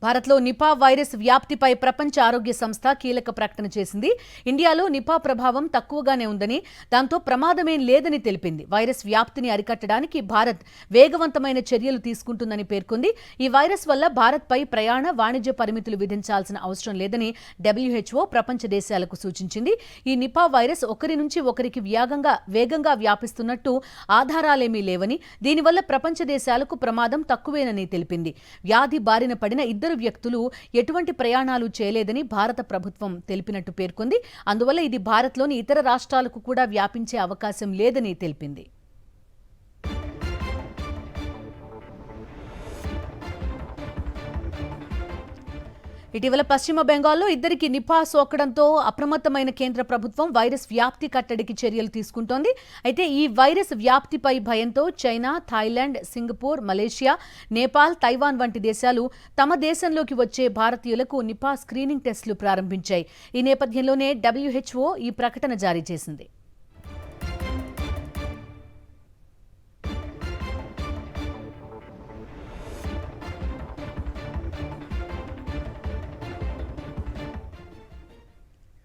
భారత్లో Nipah virus వ్యాప్తిపై ప్రపంచ ఆరోగ్య సంస్థ కీలక ప్రకటన చేసింది. ఇండియాలో నిపా ప్రభావం తక్కువగానే ఉందని, దాంతో ప్రమాదమేం లేదని తెలిపింది. వైరస్ వ్యాప్తిని అరికట్టడానికి భారత్ వేగవంతమైన చర్యలు తీసుకుంటుందని పేర్కొంది. ఈ వైరస్ వల్ల భారత్పై ప్రయాణ, వాణిజ్య పరిమితులు విధించాల్సిన అవసరం లేదని WHO ప్రపంచ దేశాలకు సూచించింది. ఈ నిపా వైరస్ ఒకరి నుంచి ఒకరికి వేగంగా వ్యాపిస్తున్నట్టు ఆధారాలేమీ లేవని, దీనివల్ల ప్రపంచ దేశాలకు ప్రమాదం తక్కువేనని తెలిపింది. వ్యాధి బారిన పడిన ఇద్దరు వ్యక్తులు ఎటువంటి ప్రయాణాలు చేయలేదని భారత ప్రభుత్వం తెలిపినట్టు పేర్కొంది. అందువల్ల ఇది భారత్లోని ఇతర రాష్ట్రాలకు కూడా వ్యాపించే అవకాశం లేదని తెలిపింది. ఇటీవల పశ్చిమ బెంగాల్లో ఇద్దరికి నిపా సోకడంతో అప్రమత్తమైన కేంద్ర ప్రభుత్వం వైరస్ వ్యాప్తి కట్టడికి చర్యలు తీసుకుంటోంది. అయితే ఈ వైరస్ వ్యాప్తిపై భయంతో China, Thailand, Singapore, Malaysia, Nepal, Taiwan వంటి దేశాలు తమ దేశంలోకి వచ్చే భారతీయులకు నిపా స్క్రీనింగ్ టెస్టులు ప్రారంభించాయి. ఈ నేపథ్యంలోనే WHO ఈ ప్రకటన జారీ చేసింది.